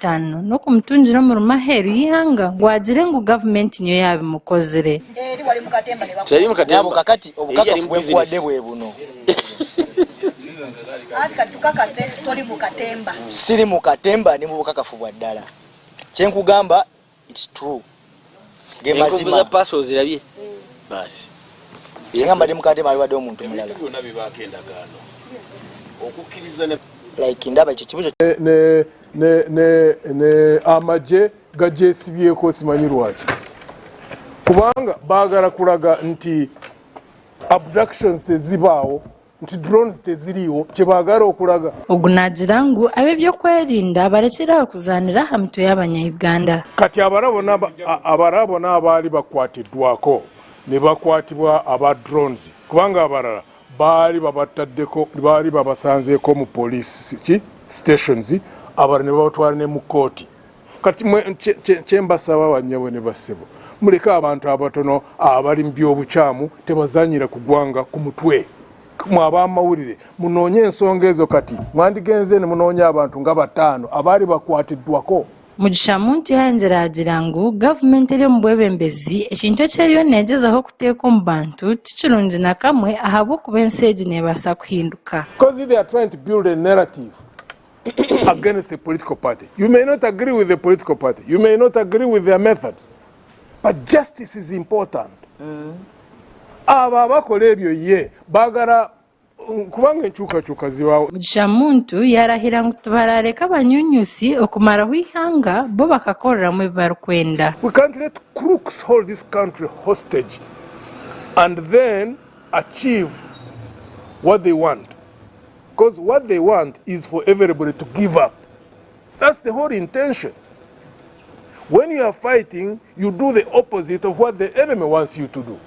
5 no kumutunjira mu rumaheru yihanga ngwagire ngo government niyo yabimukozere wali mukatemba ne teri mukatemba kakati obukakafu bwefuwadde bwe buno ati tukakase toli mukatemba siri mukatemba ni mu bukakafu bwa ddala kyenkugamba it's true gemazima za paso zirabye basi ngamba ndi mukatemba ali wadde omuntu mulala byonna bibakendagano okukkiriza ne like ndaba ekyo kibuzo ne amaje gajesibyeko simanyi lwaki kubanga bagala kulaga nti abductions tezibaawo nti drones teziriiwo kyebagala okulaga ogunagira ngu abe byokwerinda barekera kuzanira hamtu y'abanyayuganda kati abarabo n'abaali bakwatiddwako ne bakwatibwa aba drones kubanga abalala baali babataddeko baali babasanzeeko mu police stations abalala ne babatwala ne mu kooti kati kyembasaba banyabwe ne bassebo muleka abantu abatono abali mu byobukyamu tebazanyira ku ggwanga ku mutwe mwabamawulire munoonye ensonga ezo kati mwandigenze ne munoonya abantu nga 5 abaali bakwatiddwako Mugisha muntu yanjira agira ngu government eri mu bwebembezi ekintu ekyeriyo negezaho kuteeka mu bantu tikirungi na kamwe ahabwo kuba ensi egi neebasa kuhinduka because they are trying to build a narrative against a political party. You may not agree with the political party. You may not agree with their methods. But justice is important. Aba bakola ebyo ye bagala kubanga enkyukakyuka zibawo. Mugisha muntu yarahira ngu tubarareka abanyunyusi okumaraho ihanga bo bakakoreramu barikwenda. We can't let crooks hold this country hostage and then achieve what they want. Because what they want is for everybody to give up. That's the whole intention. When you are fighting, you do the opposite of what the enemy wants you to do.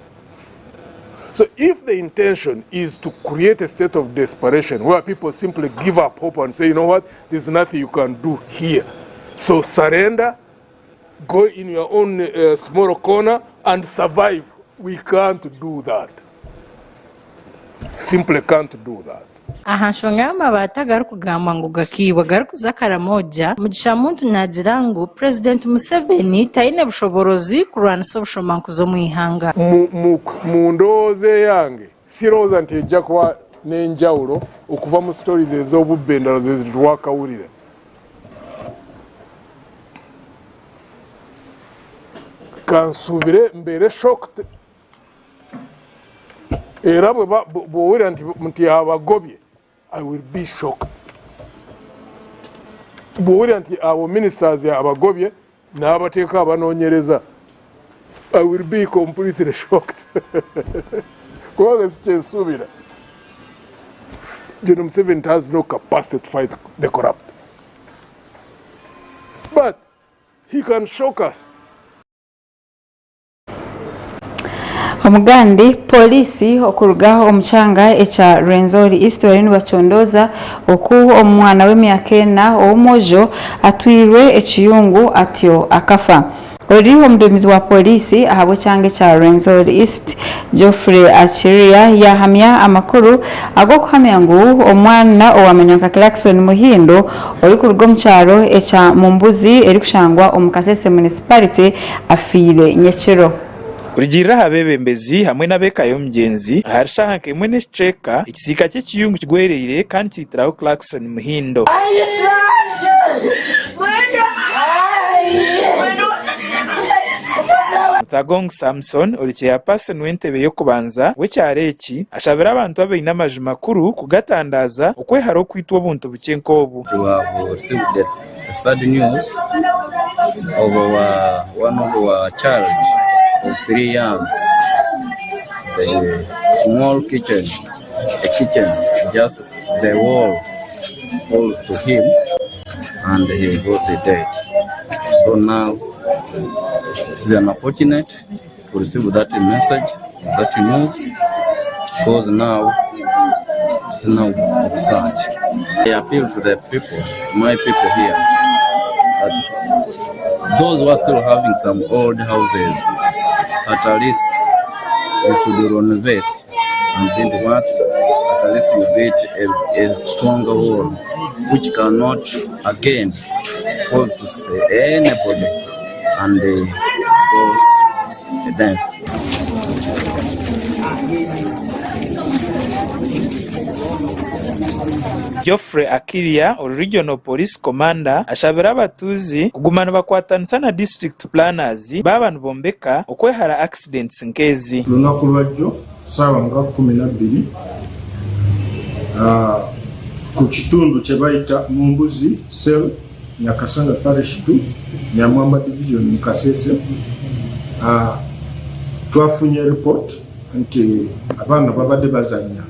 So if the intention is to create a state of desperation where people simply give up hope and say, you know what, there's nothing you can do here. So surrender, go in your own small corner and survive. We can't do that. Simply can't do that. Aha nshonga amabata gari kugamba ngo gakiwa gari kuzakara moja Mugisha muntu nagira ngo President Museveni taine bushoborozi kurwanisa obushomanku zo mu ihanga mu ndooze yange siroza nti ejja kuba n'enjawulo okuva mu stories ez'obubbendalo zezitwakawulira kansubire mbeere shocked era bw'owulira nti abagobye I will be shocked. Bw'owulira nti abo ministers abagobye n'abateeka abanoonyereza I will be completely shocked. Kubanga si kyensuubira. General Museveni has no capacity to fight the corrupt. But he can shock us. Omugandi polisi okurugaho omuchanga echa Rwenzori East barinu bachondoza oku omwana w'emyaka 4 ow'omwojo atwirwe ekiyungu atyo akafa. Oriho omuduumizi wa polisi ahabwe change cha Rwenzori East Geoffrey Achiria yahamya amakuru agokuhamya ngu omwana owamenyeka Clarkson Muhindo oli kuruga omukyaro echa Mumbuzi eri kushangwa omukasese municipality afire nyekiro. Urigirira habebembezi hamwe n'abekayo mugenzi harishaha kemwe n'eceka ikisika cy'ekiyungu kigwereire kandi kitiraho Clarkson Muhindo Mutagong Samson olicheya person w'entebe yo kubanza wekyareki ashabira abantu abaina amaju makuru kugatandaza okwehara okwitwa obuntu bucyenkobu. Sad news of one of our child of 3 years. The small kitchen, just the wall fall to him and he got dead. So now it is unfortunate to receive that message, that news, because now it's now sad. I appeal to the people, my people here, that those who are still having some old houses, at least we should renovate and then what? At least we build a stronger wall which cannot again forced to say anybody and they go them. Geoffrey Akilia, Regional Police Commander, ashabira abatuzi kugumana bakwatanisa na district planners b'abantu bombeka okwehara accidents nkezi. Lunaku lwajjo saawa nga 12 ku kitundu kye bayita Mumbuzi Cell Nyakasanga Parish 2 Nyamwamba Division mu Kasese twafunye report nti abaana babadde bazanya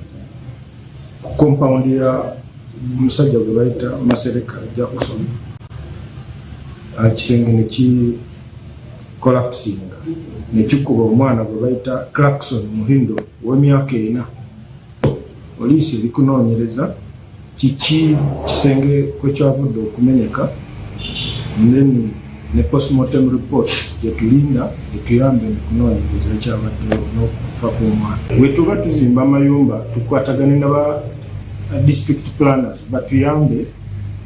ku compound ya umusajja gwe bayita Masereka Jackson kisenge neki collapsing nekikuba omwana gwe bayita Clarkson Muhindo w'emyaka 4. Poliisi likunoonyereza kiki kisenge kwe kyavudde okumenyeka ne postmortem report yetulinda etuyambe okunoonyereza ekyabaddewo n'okufa kw'omwana. Bwe tuba tuzimba amayumba tukwatagane n'aba district planners batuyambe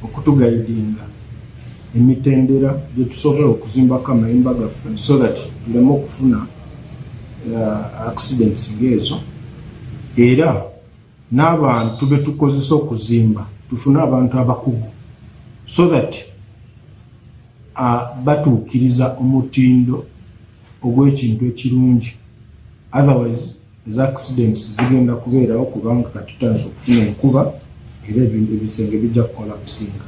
okutugaidinga emitendera gye tusobola okuzimbako amayumba gaffe so that tuleme okufuna accidents ng'ezo, era n'abantu be tukozesa okuzimba tufune abantu abakugu so that batuukiriza omutindo ogw'ekintu ekirungi, otherwise eza accidents zigenda kubeerawo kubanga kati tutandise okufuna enkuba era ebisenge bijja kukolapsinga.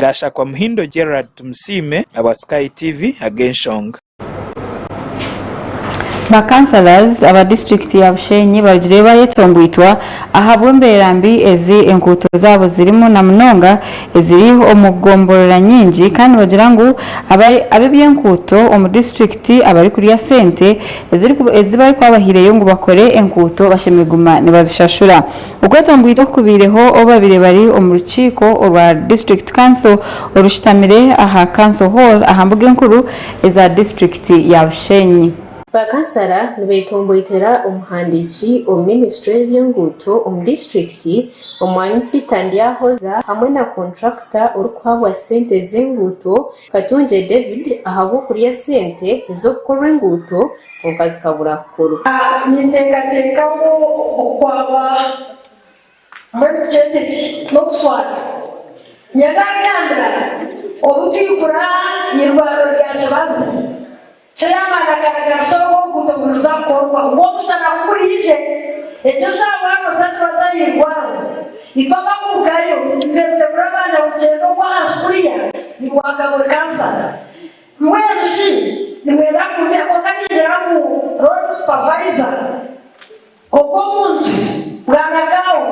Gasha kwa Muhindo Gerard Tumsime aba Sky TV Agenshong. Bakansalas aba district ya Bushenyi barugire bayetombwitwa ahabwe mbeera mbi ezi enkuto zabo zirimu na munonga eziri omugomborera nyingi kandi bagira ngo ab'ebyenkuto omu district abari kuri ya sente ezibari kwabahireyo ngo bakore enkuto bashemeguma nibazishashura. Okwetombwitwa kubireho obabire bari omu rukiiko orwa district council orushitamire aha council hall ahambuga enkuru eza district ya Bushenyi. Bakansala nibetomboitera omuhandiki o ministry y'ebyenguuto omu district omwami Peter Ndyahoza hamwe na contractor orikuhabwa sente z'enguuto Katunje David ahabw'okurya sente ez'okukorwa enguuto konka zikabura kukuru. Ninteekateekamu okwaba muri kyendeki n'okuswara nyagagambira obutwikura y'irwaro rya Kibazi Chayamana kana soko kutomuza korwa ngomusana kurije ekisa wano zati bazayirwaro itoka kugayo mpenze kurabana uchendo kwa askuria ni wagabo kansa mweshi nimera kumya kwa kanira mu road supervisor okomuntu bwanagao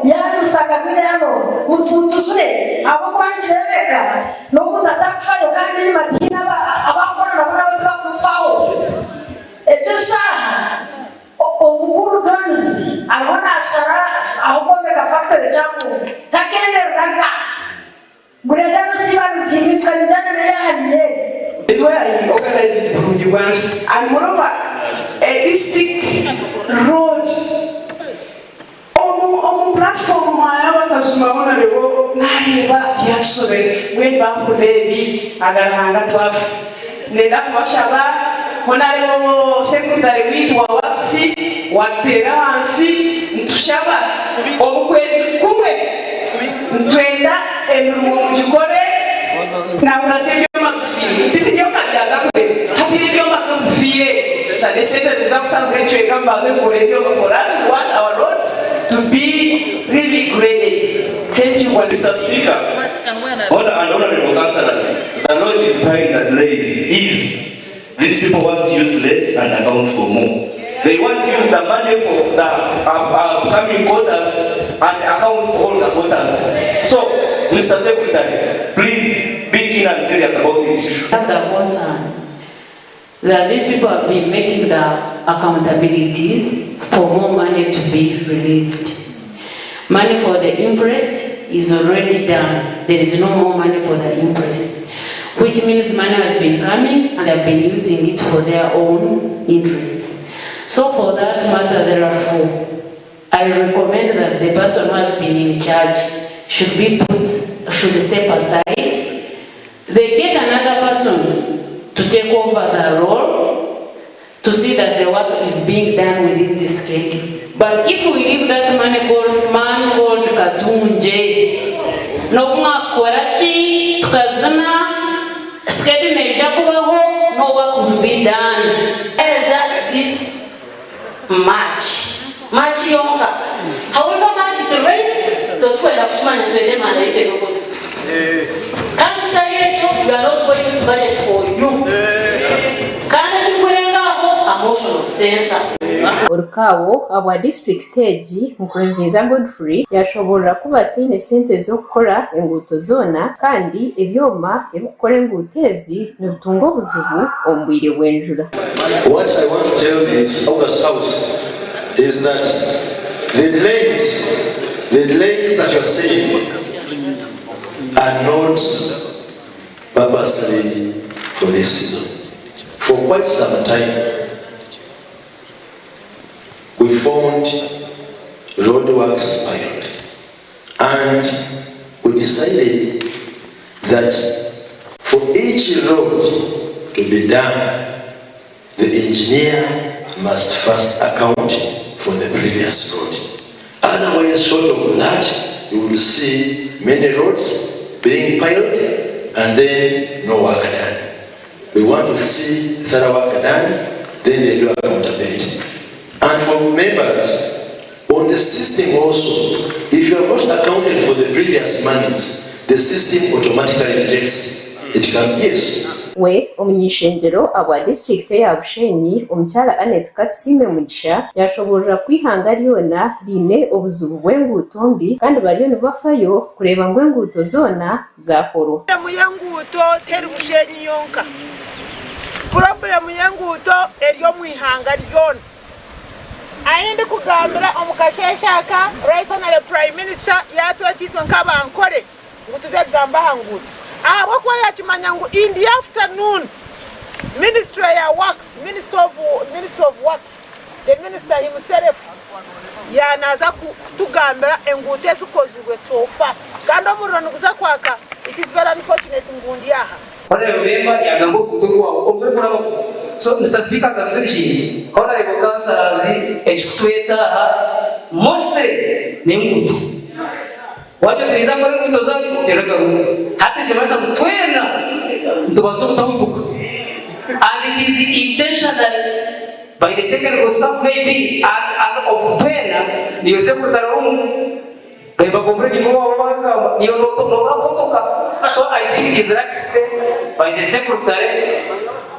yani sakatuyano mutusure abo kwanchebeka no mutatafayo kandi matina abakora nabona bakumfawo ekisa omukuru ganzi abona ashara ahobomeka factory chamu takende ranga gurenda sibanzi mitkanjana neyahaliye. It's where I organize the projects and moreover a district road on platform bakasumaona lebo nareba byasore we bakulebi agarahanga twaf nenda kubashaba honarebo secretary witwa waxi watera hansi ntushaba obukwezi kumwe ntwenda emirimo mujikore na unatemyo makufiri bitinyo kabyaza kure hatibyo makufiri sade sete tuzakusana kwecho kamba ngorebyo for us we want our roads to be really graded. Thank you, Mr. Speaker. Honorable councillors, the logic behind that lays is these people want to use less and account for more. They want to use the money for the upcoming quotas and account for all the quotas. So, Mr. Secretary, please be keen and serious about this issue. I have the concern that these people have been making the accountabilities for more money to be released. Money for the interest is already done. There is no more money for the interest, which means money has been coming and they've been using it for their own interests. So for that matter, therefore, I recommend that the person who has been in charge should step aside. They get another person to take over the role to see that the work is being done within the schedule. But if we leave that man called Katunje, no Korachi, Tukazana, schedule Nejakubaho, no work will be done. This March yonga. However much it rains, the 12 kuchumana tuende malaike gokosa. Kanisa yetu, we are not going to budget for you. Kana chikurenga ho, emotional sensor. Orukawo aba district teji Mukurenziza Godfrey yashobora kuba atine sente zo gukora enguto zona kandi ebyoma ebikora engutezi n'ubutungo buzubu ombwire bwenjura. What I want to tell this August House is that the delays that you are seeing are not purposely for this season. For quite some time we found roadworks piled, and we decided that for each road to be done, the engineer must first account for the previous road. Otherwise, short of that, you will see many roads being piled and then no work done. We want to see thorough work done, then they do accountability. And for members, on the system also, if you are not accounted for the previous monies, the system automatically rejects. It can be yes. We omunyishenjero aba district ya Bushenyi omukyala Anet Katsime Mugisha yashobora kwihanga lyona line obuzubu bw'enguuto mbi kandi bariyo nibafayo kureba ngo enguuto zona zakoro. Muyanguuto teri Bushenyi yonka. Problem yanguuto eryo mwihanga lyona. Ayende kugambira omukasheshaka right honorable prime minister yatwetitwa nk'abankore ngutuze gamba hanguuto. Wakuwa yachimanya ngu in the afternoon Ministry ya Works, Minister of Works, the minister himself yanaza kutugambira engute zikozwe so far kandi omurano kuza kwaka. It is very unfortunate ngundi yaha remember yagambo kutukwa okwekura so Mr. Speaker asabishije honorable councillors ekitweta mostly nengutu wacho tiriza muri nguto zangu kutereka hata jamasa mtwena ndobazo kutahutuka and it is intentional by the technical staff maybe and of twena niyo secretary kaiba kompleni ngo wabaka niyo no kutoka. So I think it is right by the secretary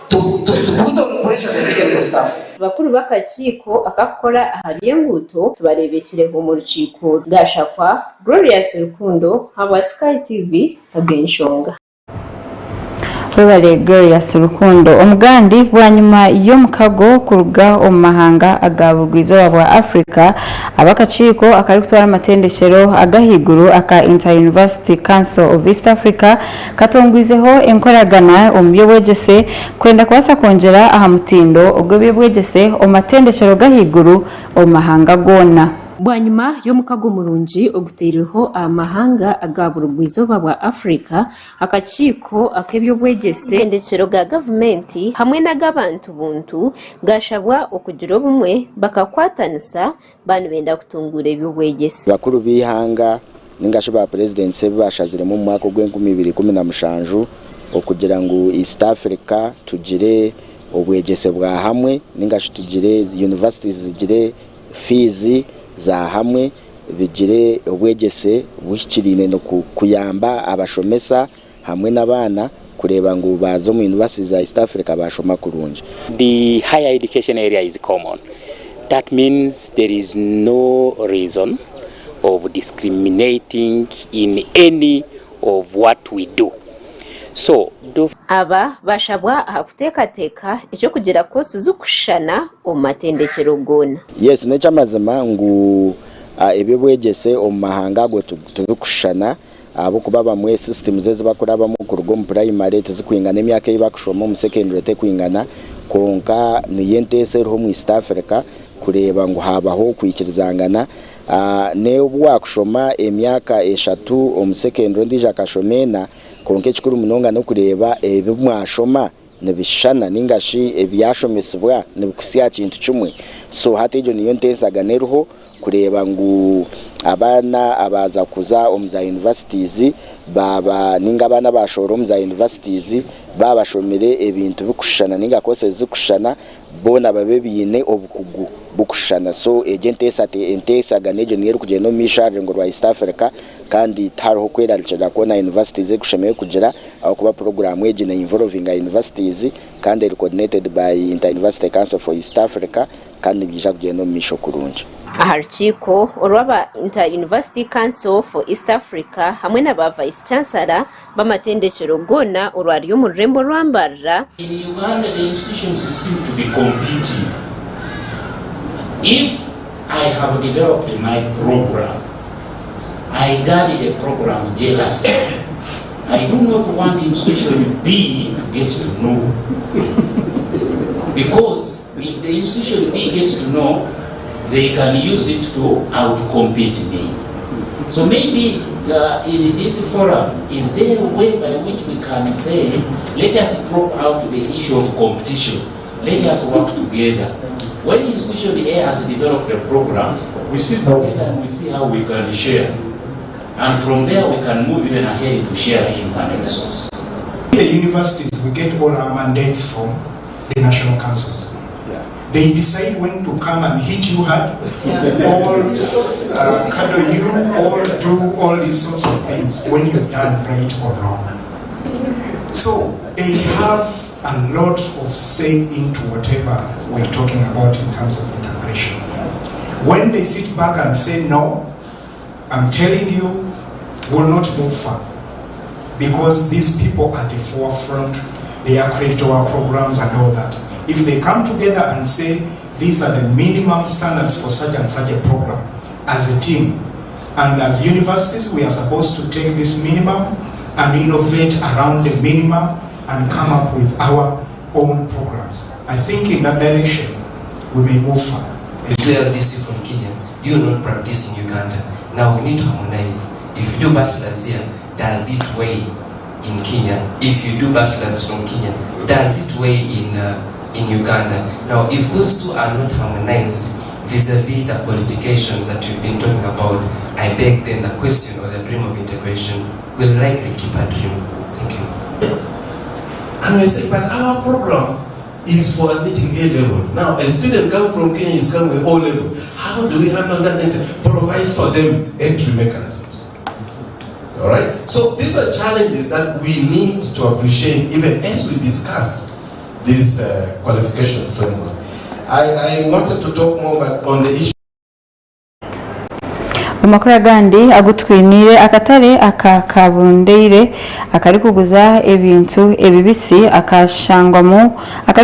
to put on pressure the technical staff. Bakuru bakachiko akakora ahari enguto tubarebekireho mu rukiko gashakwa Glorious Rukundo haba Sky TV agenshonga. Webale Glorious Rukundo omugandi bwanyuma y'omukago kuruga omumahanga agaburwizo wa Africa abakachiko akari kutwara amatendekero agahiguru aka Inter University Council of East Africa katongwizeho enkoragana omuyobwegese kwenda kwasa kongera aha mutindo ubwo byebwegese omatendekero gahiguru omumahanga gona. Bwanyuma y'omukago murungi oguteireho amahanga agaburugwizo bwa Africa akachiko akebyobwegese endekero ga government hamwe n'agabantu buntu gashabwa okugira obumwe bakakwatanisa banu benda kutungura ebyobwegese. Bakuru bihanga ningashoba president se bashazire mu mwaka gw'2017 okugira ngo East Africa tugire obwegese bwa hamwe ningasho tugire universities zigire fees za hamwe bigire obwegese bushikirine no kuyamba abashomesa hamwe n'abana kureba ngo bazo mu universities za East Africa bashoma kurunje. The higher education area is common. That means there is no reason of discriminating in any of what we do. So aba bashabwa hakutekateka icyo kugira ko suzukushana omatendekero gona. Yes, necha mazima ngu ebebwegese omahanga go tuzukushana abo kubaba mwe systems zeze bakuraba mu kurugo mu primary tezikwingana emyaka yibakushoma mu secondary tekwingana konka niyentese ro mu East Africa kureba ngo habaho kwikirizangana ne bwakushoma emyaka 3 omusekendro ndije akashomena konke kikuru munonga no kureba ebimwashoma nebishana ningashi ebyashomesebwa nebikusiya kintu kimwe so hate ejo niyo ntensaganeriho kureba ngu abana abaza kuza omuza universities baba ninga abana bashora omuza universities babashomere ebintu bikushana ninga kose zikushana bona babe bine obukugu bukushana so entesaganejo niyo kugenda no mishare ngo rwa East Africa kandi tariho kweralira kona universities ekushemeye kugira aho kuba program ejine involving universities kandi coordinated by Inter University Council for East Africa kandi bija kugenda no misho kurunje aharchiko orwaba Inter University Council for East Africa hamwe n'aba Vice Chancellor bamatendekero gona orwariyo mu rembo rwambarra. In Uganda the institutions seem to be competing. If I have developed my program, I guarded the program jealously. I do not want institution B to get to know. Because if the institution B gets to know, they can use it to outcompete me. So maybe in this forum, is there a way by which we can say, let us drop out the issue of competition, let us work together. When institution A has developed a program, we sit together and we see how we can share. And from there we can move even ahead to share the human resource. In the universities, we get all our mandates from the national councils. They decide when to come and hit you hard, or cuddle you, or do all these sorts of things when you've done right or wrong. So they have a lot of say into whatever we're talking about in terms of integration. When they sit back and say no, I'm telling you, will not move far. Because these people at the forefront, they are creating our programs and all that. If they come together and say, these are the minimum standards for such and such a program, as a team, and as universities, we are supposed to take this minimum and innovate around the minimum and come up with our own programs. I think in that direction, we may move far. Declare this from Kenya, you are not practicing Uganda. Now we need to harmonize. If you do bachelor's here, does it weigh in Kenya? If you do bachelor's from Kenya, does it weigh in Uganda? Now, if those two are not harmonized vis-a-vis the qualifications that we've been talking about, I beg then the question or the dream of integration will likely keep a dream. Thank you. And we say, but our program is for admitting A levels. Now, a student coming from Kenya is coming with O level. How do we handle that and provide for them entry mechanisms? All right. So these are challenges that we need to appreciate even as we discuss this qualification framework. I wanted to talk more about on the issue. Amakuru gandi agutwinire akatare akakabundeire akari kuguza ebintu ebibisi akari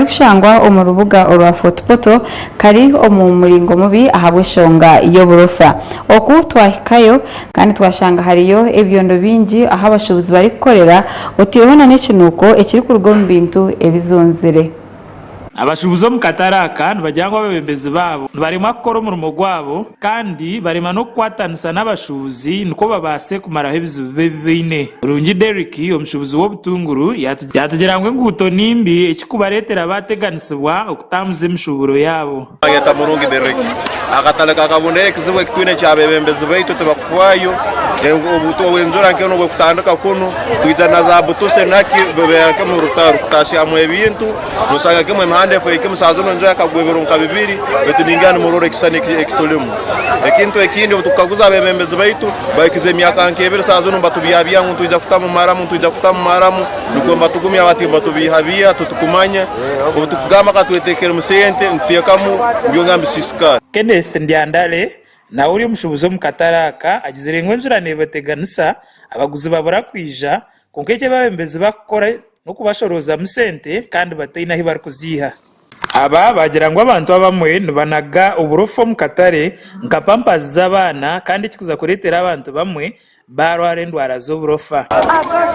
kushangwa omu rubuga orwa fotopoto kari omu muringo mubi ahabwe shonga y'oburofa oku twahikayo kandi twashanga hariyo ebyondo bingi aho abashubuzi bari kukorera otiyona n'ekinuko ekiri ku rugo mu bintu ebizonzire. Abashubuzi mu kataraka nibajyangwa abebembezi babo barimo gukora umurimo gwabo kandi barimo no kwatanisa n'abashubuzi niko babase kumaraho ebizibu bine. Rungi Derek omushubuzi w'obutunguru yatugerangwe nguto nimbi ekikubaretera bateganisibwa okutamuza emishuburo yabo. Yata Murungi Derek akataleka kabundere ekizibu ekitwine kyabebembezi baitu tebakufayo obuto wenzura nkeno bwe kutandika kuno twizana za butuse naki bebe mu rutaru kutashya mu ebintu nosanga kimwe mhande fo ikimusazo nzo yakagwebero nkabibiri betuningana mu rore kisane ekitolemu ekintu ekindi tukaguza bebembezi baitu bayikize myaka nkebere sazo numba tubiyabya muntu ija kutamu maramu nugomba tugumya abatimba tubihabia tutukumanya obutukugamba katwetekera musente ntiyakamu byongambi siska. Kenneth Ndiandale na uri omushubuzi mu kataraka agizirengwe njurane bateganisa abaguzi babura kwija konkeke babembezi bakora no kubashoroza musente kandi batayina hi bari kuziha. Aba bagirangwa abantu abamwe nibanaga uburofo mu katare nkapampazi z'abana kandi kikuza kuretera abantu bamwe barwara endwara z'uburofa.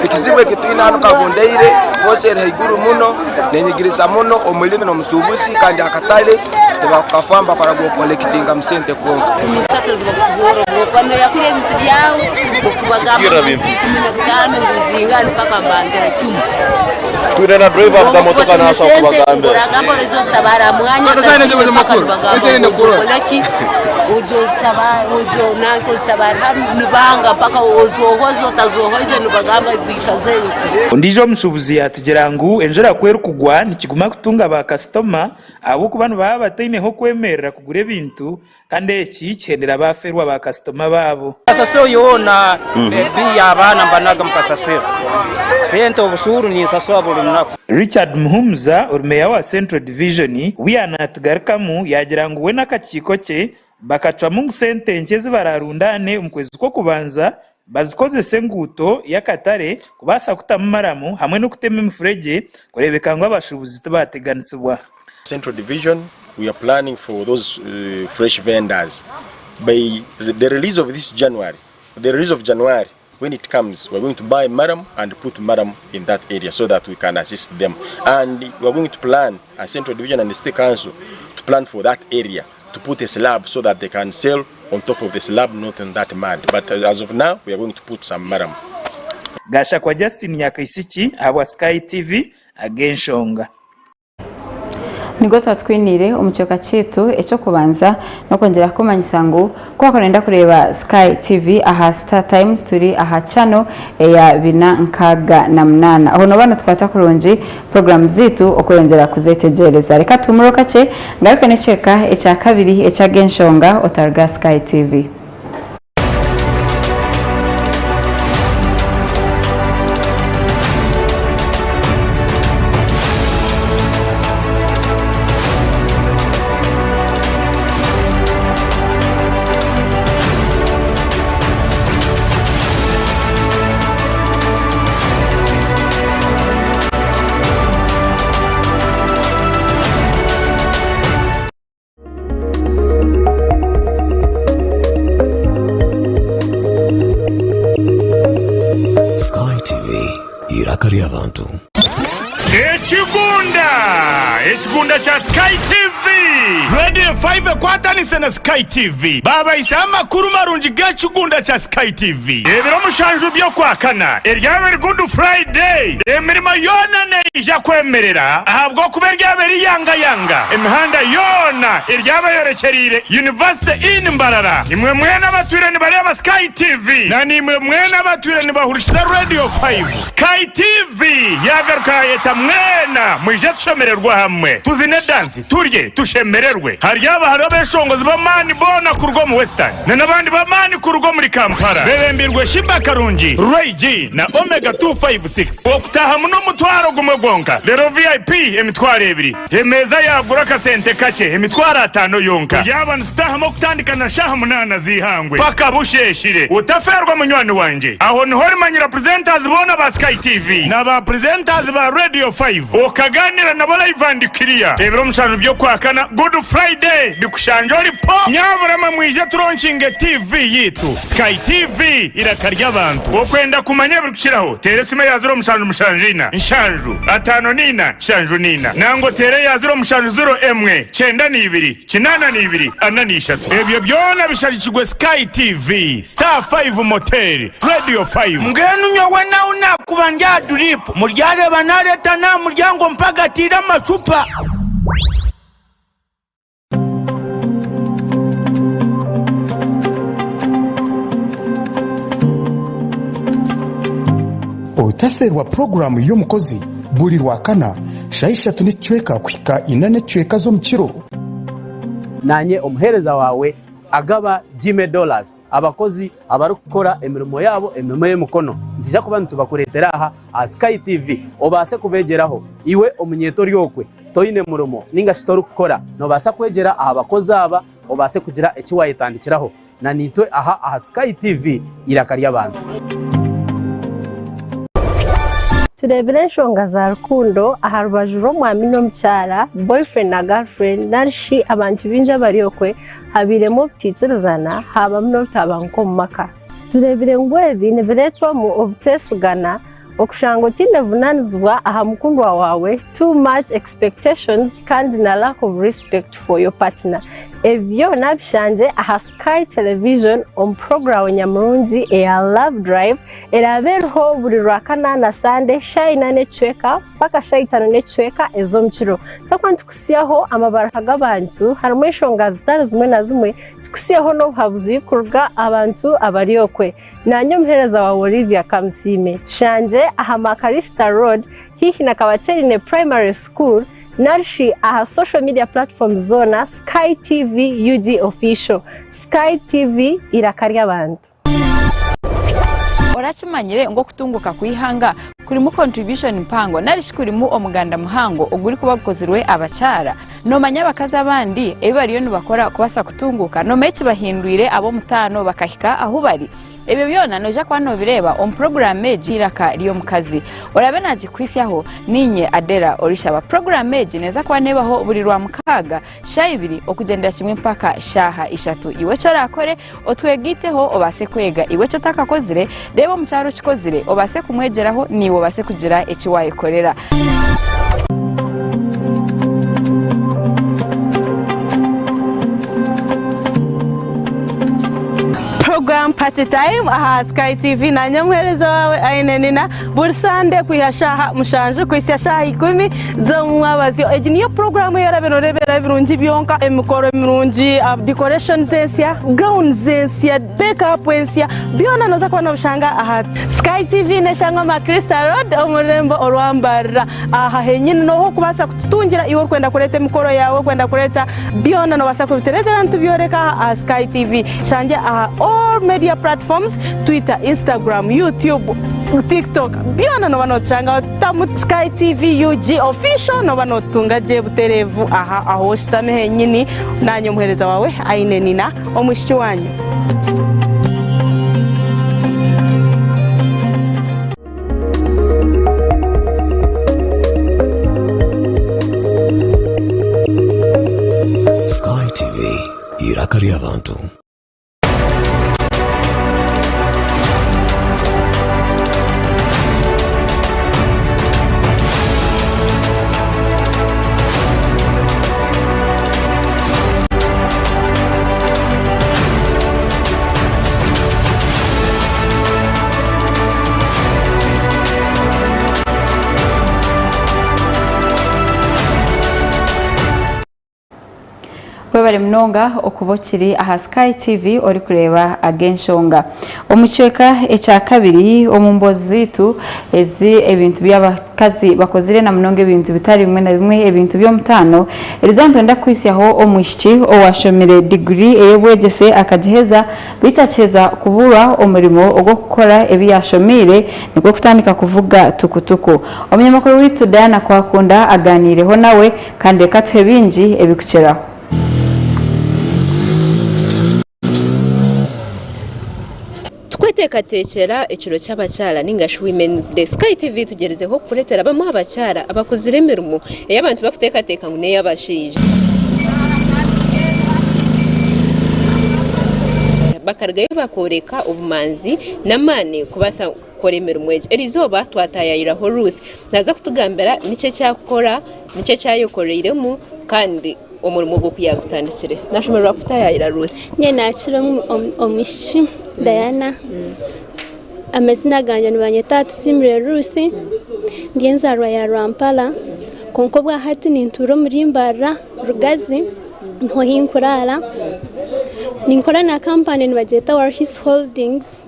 Ekizibwe kitwina hano kabondeire bose haiguru muno nenyigiriza muno omulimi no musubusi kandi akatale tebakafamba para go collecting amsente konka imisato zibakutuboro kwano yakule ibintu byawe okubagamba kumina nguzingana paka mbangera cyuma twire na driver after motoka na so kubagamba uragamba rezo zitabara mwanya Kazana nje Amakuru ese ni kuro uzo zitabara uzo nanko zitabara nibanga paka uzohozo tazohoze nibagamba bikazeni Ndijo mushubuzi yatugira ngo enjera kweru kugwa nikiguma kutunga ba customer abo kubantu baba bataineho kwemerera kugura ibintu kandi iki cyendera baferwa ba customer babo Kasasero yona bi abana mbanaga mukasasero sente obushuru ni saso abulunako Richard Muhumza urmeya wa Central Division wiyanatgarkamu yagira ngo we nakakiko cye bakacwa mu sente nkezi bararundane umkwezi ko kubanza bazikoze senguto yakatare kubasa kutamaramu hamwe no kutema imfurege kurebeka ngo abashubuzi tabateganisibwa. Central Division, we are planning for those fresh vendors by the release of this January. The release of January, when it comes, we're going to buy maram and put maram in that area so that we can assist them. And we're going to plan, as Central Division and the State Council, to plan for that area to put a slab so that they can sell on top of the slab, not on that mud. But as of now, we are going to put some maram. Gasha kwa Justin Nyakaisiki, aba Sky TV, Agenshonga. Nigo twatwinire umucyoka cyetu eco kubanza no kongera kumanyisa ngo kwa konenda kureba Sky TV aha Star Times turi aha channel ya 208 aho no bana twata kuronje program zitu okuyongera kuzetegereza reka tumuroka cye ngaruke neceka eca kabiri eca Genshonga otarga Sky TV. Ekigunda cha Sky TV Radio 5 kwatanise na Sky TV baba isa amakuru marungi g'ekigunda cha Sky TV ebiro mushanju byo kwakana eryabe Good Friday emirimo yona neija kwemerera ahabwo kuberyabe yanga imihanda yona eryabe yorekerire University in Mbarara imwe mwena baturani bari aba Sky TV na nimwe mwena baturani bahurikira Radio 5 Sky TV yagaruka yeta mwena mwije tushemererwa hamwe tuzine dance turye tushemererwe haryaba hari abeshongozi bamani bona kurwo mu Western n'abandi bamani kurwo muri Kampala bebembirwe Shimba Karungi Ray G na Omega 256 okutaha muno mutwaro gumwegonka rero VIP emitwaro ebiri emeza yagura kasente kace emitwaro 5 yonka yaba nfutaha mo kutandika na shaha munana zihangwe paka busheshire utaferwa munywani wanje aho niho rimanyira presenters bona ba Sky TV na ba presenters ba Radio 5 okaganira na bala ivandikiriya ebiro mushanu byo kwakana Good Friday bikushanjori po nyabura mwije turonchinge TV yitu Sky TV irakarya abantu okwenda kumanya bikushiraho teresime ya 0 mushanu mushanjina nshanju 5 nina nshanju nina nango tere ya 0 mushanu 0 emwe 9 2 8 ebyo byona bishajikigwe Sky TV Star 5 Motel Radio 5 mgenu nyowe na una kubanja drip muryare banareta na muryango mpagatira macupa Otaferwa programu y'omukozi buli lwakana shaisha tunichweka kwika inane chweka zo mukiro nanye omuhereza wawe agaba $10 abakozi abarukora emirimo yabo emirimo y'umukono njija kuba ntubakuretera aha Sky TV obase kubegeraho iwe omunyeto ryokwe toyine murumo ninga shitoru gukora no basa kwegera abakozi aba obase kugira ekiwayitandikiraho na nitwe aha Sky TV irakarya abantu turebere nshonga za rukundo aha rubajuro mwami no mcyara boyfriend na girlfriend narishi abantu binja bariyokwe habiremo buticurizana haba mno tabanko mumaka turebere ngwebi neveretwa mu obutesugana okushanga otindavunanizibwa aha mukundwa wawe, too much expectations kandi na lack of respect for your partner. Ebyo nabishanje aha Sky Television program nyamurungi eya Love Drive eraberho buri Rwakana na Sunday shayina necweka paka shayitano necweka ezo mukiro. So kwantu tukusiyaho amabaraka g'abantu harimo eshonga zitari zimwe na zimwe tukusiyaho no habuzi kurga abantu abariyokwe. Nanyo mhereza wa Olivia Kamsime tushanje aha Makarista Road hihi na Kabaterine Primary School Narshi aha social media platform zona Sky TV UG official. Sky TV irakari abantu. Orachimanyire ngo kutunguka kwihanga kuri mu contribution mpango narishi kuri mu omuganda muhango oguri kubakozirwe abacara no manya bakaza abandi ebariyo nibakora kubasa kutunguka no mechi bahindwire abo mutano bakahika aho bari. Ebyo byona noja kwano bireba program ejiraka liyo mukazi orabe naji kwisyaho ninye Adellah Orishaba program neza kwanebaho buri rwa mukaga shayibiri okugendera kimwe mpaka shaha ishatu iwe cyo rakore otwegiteho obase kwega iwe cyo takakozire rebo mucyaro kikozire obase kumwegeraho niwo base kugira ekiwaye korera. Program party time aha Sky TV na nyamhereza wawe ainenina bursande kuyashaha mushanju kwishyashaha 10 zo mwabazyo niyo program yaraberebera birungi byonka emikoro mirungi decoration zensia gown zensia makeup zensia byona noza kwa bushanga aha Sky TV neshanga Makrista Road omurembo orwambara aha henyine no kubasa kutungira iwo kwenda kureta emikoro yawe kwenda kureta byona no basa kubitereta ntu byoreka aha Sky TV shanje aha all media platforms Twitter, Instagram, YouTube, TikTok byona no banochanga tamu Sky TV UG official no banotunga je buterevu aha aho shitame henyini nanyo muhereza wawe ainenina omwishiki wanyu. Sky TV irakari abantu. Bari mnonga okubokiri aha Sky TV ori kureba agenshonga omuchweka echa kabiri omumbozitu ezi ebintu by'abakazi bakozire na mnonge ebintu bitari bimwe na bimwe ebintu byo mutano erizanto nda kwisyaho omwishiki owashomere degree eyebwegese akajiheza bitacheza kubura omurimo ogo gukora ebiyashomire niko kutandika kuvuga tukutuku omunyamakuru witu Diana Kwakunda aganireho nawe kandi katuhe bingi ebikuceraho. Twetekatekera ekiro cy'abacyara ningashi Women's Day Sky TV tugerezeho kuretera bamwe abacyara abakuzire emirimo y'abantu bafutekateka ngo neyabashije bakargayo bakoreka obumanzi namane kubasa kora emirimo erizoba twatayayiraho Ruth naza kutugambira nice cyakora nice cyayokoreremo kandi omurimo gwo kuyagutandikire nashobora kutayayira Ruth nye nakira omishi Diana amazina ganje nibanyeta tusimire Ruth ngenzarwa ya Rampala konkobwa hati ninturo murimbara rugazi nto hinkurara ninkora na company nibageta War His Holdings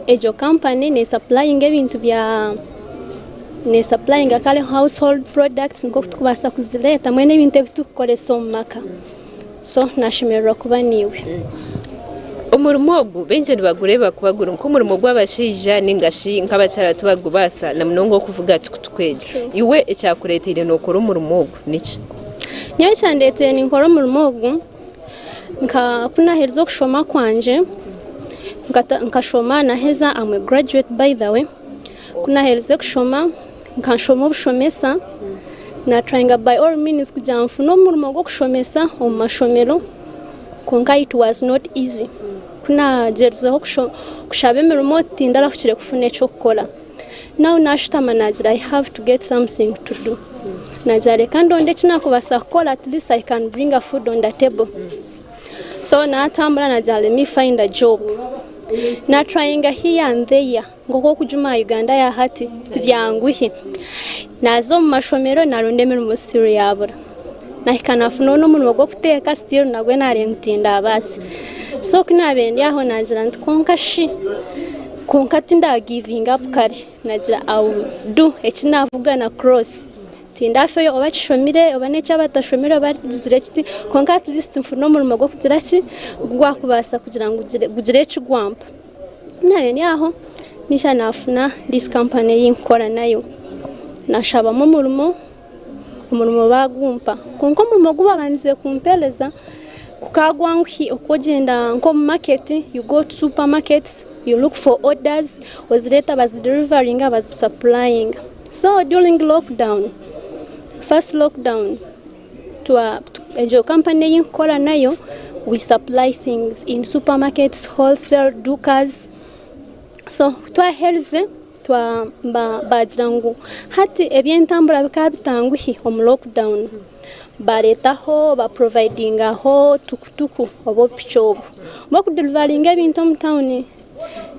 ejo company ne supplying ebintu bya ne supplying akale household products nko tukubasa kuzileta mwene ebintu bitukoresa omumaka so nashimira kuba niwe umurimo gwo benje bagureba kubagura nko umurimo gw'abashija ningashi nk'abacyara tubagubasa na mnongo kuvuga tukweje iwe ecyakuretire no kora umurimo gwo nici nyawe cyandetse ni nkora umurimo gwo nka kuna herzo kushoma kwanje nkashoma na heza I'm a graduate by the way kuna herzo kushoma nkashoma ubushomesa na trying by all means kugira mfuno umurimo gwo kushomesa mu mashomero konka it was not easy kuna jerzeho kushabe mirimo tindara kukire kufune cyo gukora now nashitama nagira I have to get something to do nagira reka ndonde kinakubasa kukola at least I can bring a food on the table so natambula nagira let me find a job na trying here and there ngoko kujuma Uganda ya hati tibyanguhi nazo mu mashomero narondemera umusiri yabura nahikanafuna n'umuntu wo guteka still nagwe narengutinda abasi so kinabende yaho nagira ntkonkashi konkati nda giving up kari nagira I will do ekinavuga na cross tindafe obachishomire obanecha batashomire bazire kiti konka at least mfuno mulimo go kugira ki gwakubasa kugira ngo gugire kigwampa nabene yaho nisha nafuna this company yinkora nayo nashaba mu umurimo bagumpa konko mu guba banze kumpeleza kukagwangi okogenda nko market you go to supermarkets you look for orders wazireta baz delivering abaz supplying so during lockdown first lockdown to a company yinkora nayo we supply things in supermarkets wholesale dukas so twa health twa bajirangu hati ebyentambura bikabitanguhi om lockdown baretaho ba providing aho tukutuku obo pichobo boku delivering ebintu mu town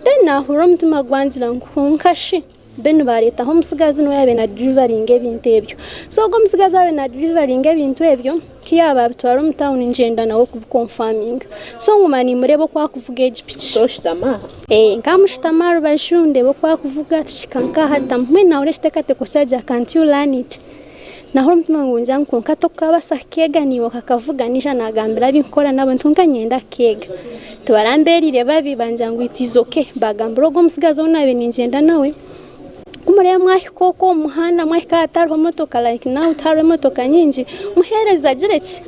then nahura mutima gwanjira nkunkashi ben baretaho musigazi no yabe na delivering ebintu ebyo so go musigazi abe na delivering ebintu ebyo kiyaba bitwara mu town njenda nawo ku confirming so ngumani murebo kwa kuvuga egipichi so shitama nkamushitama bashunde bo kwa kuvuga tuchikanka hata mwe na ureshtekate kosaja can't you learn it nahoro mutima ngunja nkonka tokabasa kega niwo kakavuganisha nagambira binkora nabo ntunkanyenda kega tubaramberire babi banjangu itizoke bagambiro go musigazi onabe ninjenda nawe kumure mwahikoko muhanda mwahikataro motoka like now taro motoka nyingi muhereza gireki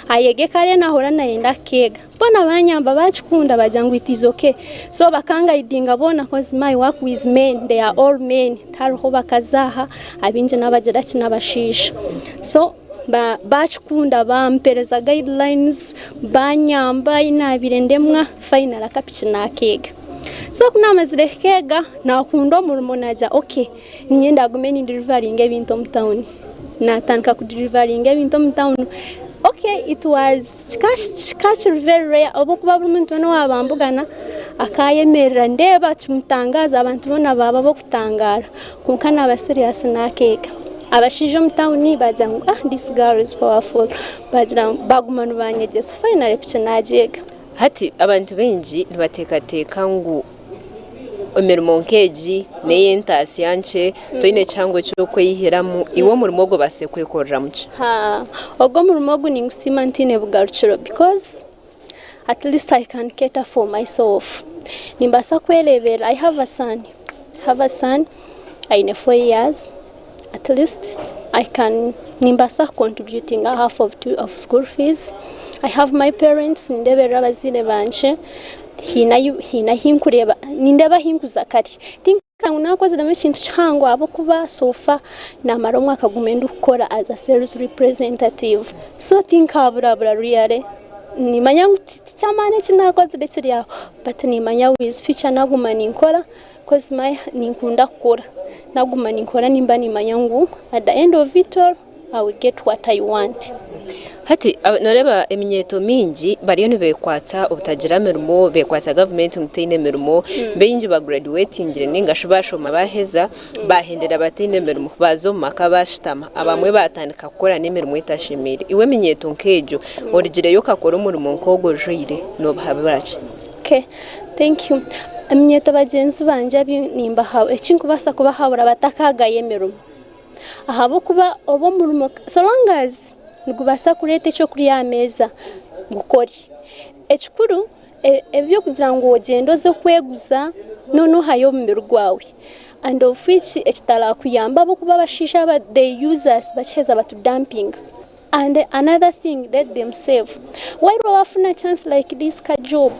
ayege kare nahora nayenda kega bona banyamba bachikunda bajangu itizoke so bakanga idinga bona cause my work with men they are all men taro bakazaha abinje nabagiraki nabashisha so bachikunda bampereza guidelines banyamba inabirendemwa final akapichi na kega so kuna mazire kega na kundo mulimo naja okay ninyenda gumeni delivering ebintu mu town na tanka ku delivering ebintu mu town okay it was catch very rare obukuba bumuntu no abambugana akayemerera ndeba tumutangaza abantu bona baba bokutangara kunkana abaserious na kega abashije mu town bajanga this girl is powerful bajira bagumanu banyegese finally picha najega hati abantu benji nibatekateka ngo omirimo nkeji neyentasi yanche toine cyangwe cyo kwihiramu iwo murimo go basekwekorera muci ogo murimo go ningusima ntine bugarukiro because at least I can cater for myself nimbasa kwelebera I have a son in 4 years at least I can nimbasa contributing a half of school fees I have my parents ndebera bazine banje hina hinkureba nindeba hinkuza kati tinka unakoze na mekintu cyangwa abo kuba sofa na maromwa kagumenda ukora as a sales representative so tinka abura really nimanya cyamane kinakoze ndetse yaho but nimanya with future nagumana inkora cause my ninkunda kora nagumana inkora nimba nimanya ngo at the end of it all I will get what I want. Hati noreba eminyeto mingi bariyo nibekwatsa obutagira mirimo bekwatsa government mutine mirimo benji ba graduating ninga shubashoma baheza bahendera batine mirimo bazo makabashitama abamwe batandika gukora n'imirimo itashimire iwe minyeto nkejo origire yo kakora umurimo nkogo jire no bahabaraje. Okay, thank you. Eminyeto bagenzi banje nimba hawe ekinkubasa kuba habura batakagaye mirimo ahabo kuba obo murimo so long as ngubasa kurete cyo kuri ya meza gukori ekikuru ebyo kugira ngo ogendo zo kweguza nono hayo mbirwawe and of which ekitala kuyamba bo kuba bashisha ba they users bacheza batu dumping and another thing that themselves why wafuna chance like this ka job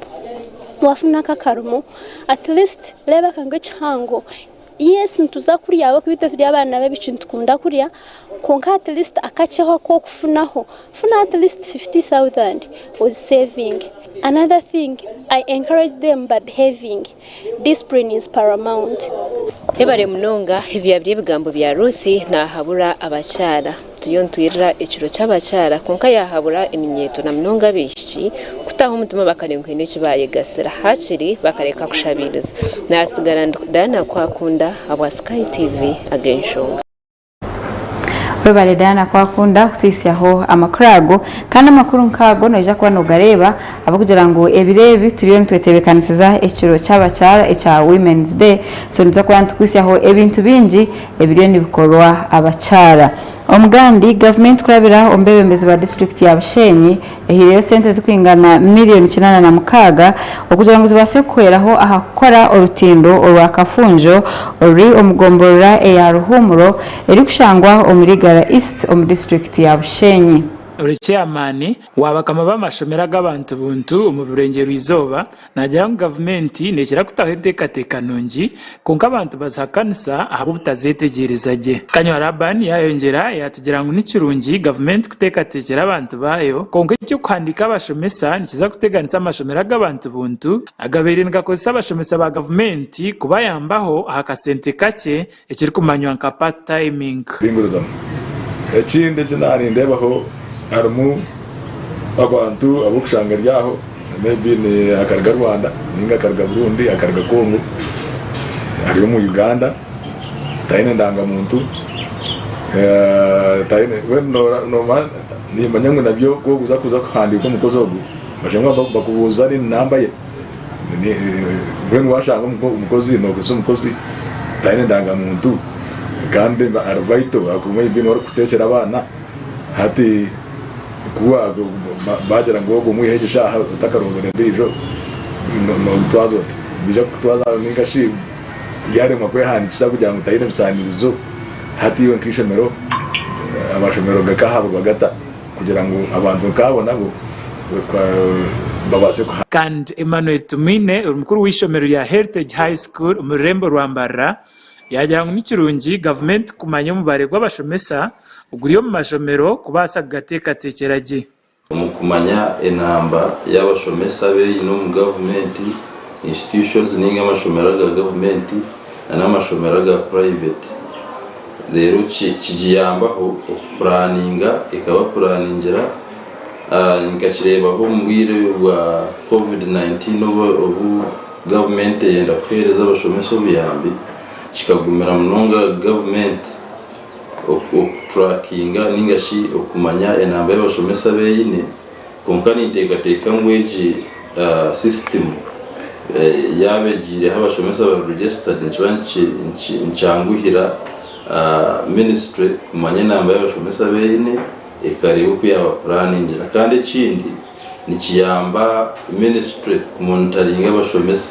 wafuna ka karumo at least leba kango chango yes ntuza kuri yawe kubita turi abana babicintu kunda kuriya konka at least akaceho ko kufunaho funa at least 50,000 was saving. Another thing I encourage them by behaving discipline is paramount. hebare munonga ibyabye bigambo bya Ruthi nahabura abacyara tuyontwira ikiro cy'abacyara konka yahabura iminyeto na munonga bishi kutaho umutima bakarenkwe n'ikibaye gasera hakiri bakareka kushabiriza nasigara ndana kwakunda aba Sky TV agensho webale dana kwakunda kutwisyaho amakurago kandi amakuru nkago noja kwa nogareba abakugira ngo ebirebi turiyo ntwetebekanisiza ekiro cy'abacyara echa Women's Day so nza kwa ntwisyaho ebintu bingi ebiriyo nibikorwa abacyara omugandi government kurabira ombebembezi ba district ya Bushenyi ehiriyo sente zikwingana miliyoni 96 okugira ngo zibase kweraho ahakora orutindo orwakafunjo ori omugomborora eya Ruhumuro eri kushangwa omurigara East district ya Bushenyi Chairman wabakama bamashomera g'abantu buntu mu burengero izoba nagira ngo government nekira kutahedeka nongi konka abantu bazakanisa ahabo butazetegereza je Kanyorabani yayongera yatugira ngo n'ikirungi government kutekatekera abantu bayo konka cyo kwandika abashomesa nikiza kuteganisa amashomera g'abantu buntu agaberindga ko abashomesa ba government kubayambaho akasente kake ekiri kumanywa nka part timing ekindi kinani ndebaho harimo abantu abukushanga ryaho maybe ni akarga Rwanda ninga akarga Burundi akarga Kongo hariyo mu Uganda taine ndanga muntu taine no man ni manyango nabyo ko kuza kwandika umukozi wo bashanga bakubuza ni namba ye ni when washanga umukozi no gusa umukozi taine ndanga muntu kandi arvaito akumwe ibintu wari kutekera abana hati kuwa bagira ngo ngo muyihegesha utakarongera ndijo no twazo bija kutwaza ningashi yare makwe hani kisakugira ngo tayine bitsanirizo hati yo nkishemero abashomero gakahabo bagata kugira ngo abantu kabona ngo babase kandi Emmanuel Tumine umukuru w'ishomero ya Heritage High School umurembo Rwambara yagira ngo n'ikirungi government kumanya umubare gw'abashomesa uguriyo mu mashomero kubasa gatekatekerage mu kumanya enamba y'abashomesa be no mu government institutions ninga amashomero ga government n'amashomero ga private rero kijiyambaho planninga ikaba planningira nikakirebaho mbwire wa COVID-19 ubu government yenda kwereza abashomesa biyambi kikagumira munonga government trackinga ningashi okumanya enamba y'abashomesa beyine konkani ntegateka ngweji system yabegire abashomesa ba registered ncyanguhira ministry kumanya enamba y'abashomesa beyine ekaribu kuyaba planning kandi ikindi nikiyamba ministry kumonitoringa abashomesa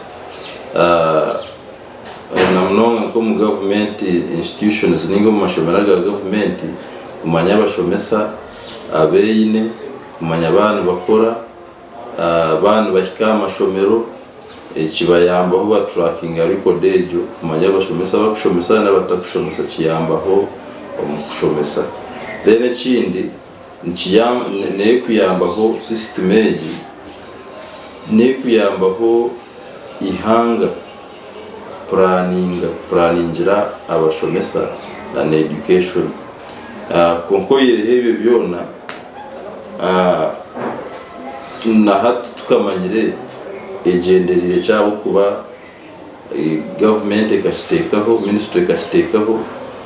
namnonga ko mu government institutions ningo mu mashomera ga government kumanya abashomesa abeyine kumanya abantu bakora abantu bashika amashomero kibayambaho ba tracking ariko dejo kumanya abashomesa bakushomesa n'abatakushomesa kiyambaho umukushomesa then ikindi ne kuyambaho system eji ne kuyambaho ihanga planningira abashomesa na education konko yerehebe byona na hati tukamanyire egenderire cyabo kuba government ikashitekaho ministry ikashitekaho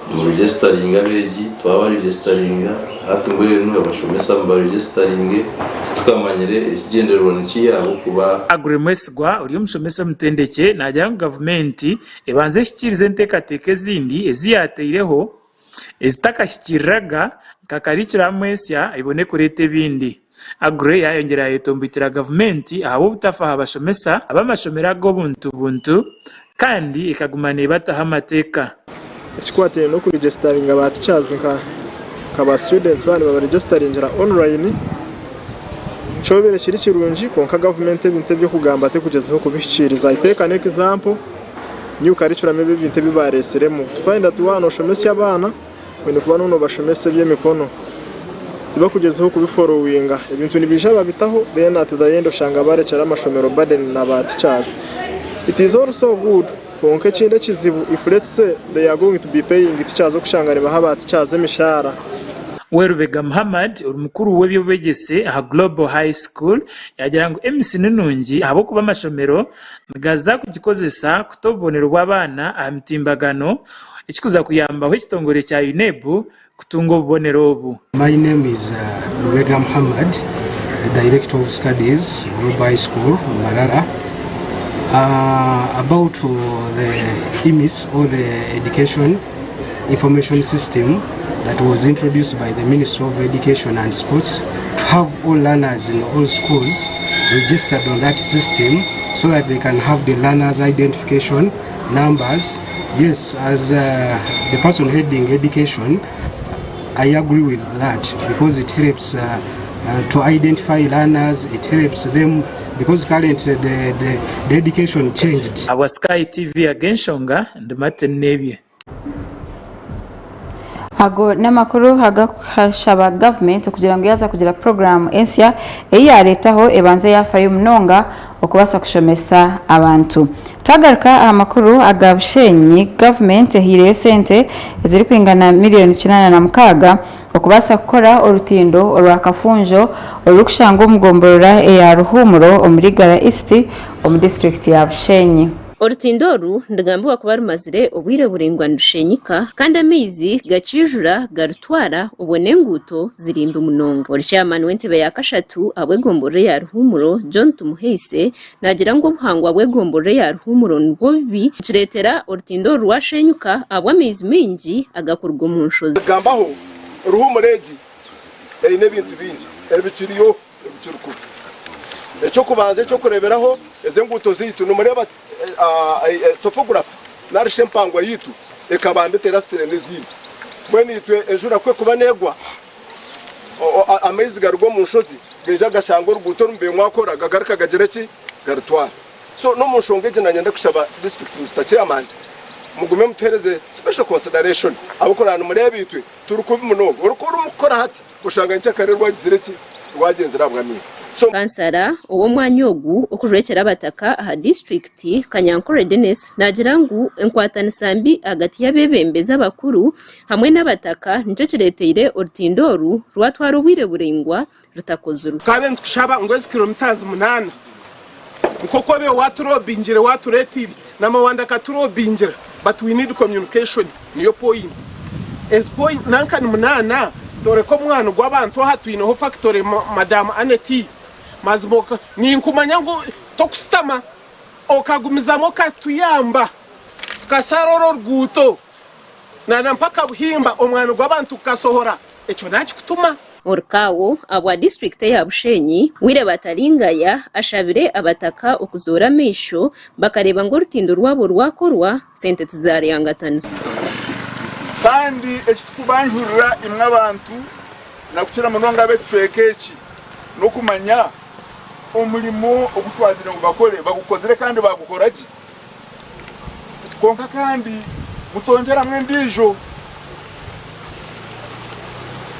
mu registering abeji twaba registering hati ngwe n'abashomesa mba registering tukamanyire ikigenderero n'ikiyabo kuba agremesgwa uri umushomesa mutendeke najya government ebanze shikirize ntekateke zindi eziyateireho ezitakashikiraga kakarikira mwesya ibone kurete bindi agre yayongera yetombitira government ahabo butafaha abashomesa abamashomera go buntu kandi ikagumane bataha amateka ikikwateye no kuregistering abati cyazinka kaba students bane baba registeringira online chobere kiri kirungi konka government binte byo kugamba te kugezaho kubishikiriza iteka ne example new curriculum binte bibareseremo find that one oshomesi abana wene kuba nuno bashomese by'emikono iba kugezaho kubiforowinga ibintu nibije babitaho then at the end oshanga barecara amashomero burden na bati cyazi It is also good konka ekindi ekizibu if let's say they are going to be paying teachers okushangana bahaba teachers emishara. Werubega Muhammad urumukuru w'ebyobegese aha Global High School yagira ngo MC nungi abo kuba amashomero ngaza kugikozesa kutobonerwa abana amitimbagano ikikuza kuyambaho ekitongore cya UNEB kutunga obubonero obu. My name is Rubega Muhammad, the Director of Studies, Global High School, Marara. About the EMIS or the Education Information System that was introduced by the Ministry of Education and Sports to have all learners in all schools registered on that system so that they can have the learners' identification numbers. Yes, as the person heading education, I agree with that because it helps to identify learners, it helps them because currently the education changed. Our Sky TV agenshonga ndumate nebye. Hago n'amakuru hagashaba government kugira ngo yaza kugira program ensya eya letaho ebanze yafayo munonga okubasa kushomesa abantu. Tagaruka amakuru agabushenyi government hire sente ziri kwingana miliyoni 96 okubasa gukora orutindo orwakafunjo orukushanga omugomborora eya ruhumuro omurigara East omu district ya Bushenyi. Orutindoru ndagambuwa kuba rumazire obwire burengwa ndushenyika kandi amizi gakijura garutwara ubone nguto zirimba munonga. Orishaba w'entebe ya kashatu abwegombore ya ruhumuro John Tumuhise nagira ngo buhangwa abwegombore ya ruhumuro nibwo bibi kiretera orutindoru washenyuka abwamizi mingi agakurwa mu nshozi. Gambaho ruhumureji n'ebintu bingi ebikiriyo ebikiruku. Echo kubanze echo kureberaho ezenguto zitu numureba topography narishe mpangwa yitu ekabambe terasire n'izindi mwene itwe ejura kwe kuba negwa amezi garugo mu nshozi geja gashango ruguto rumbe mwakora gagaruka gagereki garutwara so no mu nshongeje nanyenda kushaba district Mr Chairman mugume mutereze special consideration abakorana murebe itwe turukubi munogo urukora umukora hati ushanga ncyakarirwa gizireki rwagenzera bwamizi. Kansara uwo mwanyogu okujurekera abataka aha district Runyankore Dennis nagira ngo enkwatanisambi hagati y'abebembeza bakuru hamwe n'abataka nicyo kireteire orutindoru rwatwara ubwire burengwa rutakozuru. Kandi tushaba ngwezi kilometers 8 ukoko be waturobinjire waturetiri namawanda katurobinjira but we need communication niyo point as point nankani 8 dore ko mwana gw'abantu hatuineho factory madam Aneti maziboka ni nkumanya ngo tokusitama okagumizamo katuyamba kasaroro rguto na mpaka buhimba omwana gw'abantu kasohora echo nachi kutuma Orkawo abwa district ya Bushenyi wire bataringaya ashabire abataka okuzora misho bakareba ngo rutindo rwabo rwakorwa sente tuzariyangataniza kandi ekitukubanjurira imwe abantu nakukira munonga becwekeki no kumanya umurimo ogutwazira ngo bakore bagukozere kandi bagukoraje konka kandi mutongera mwe ndijo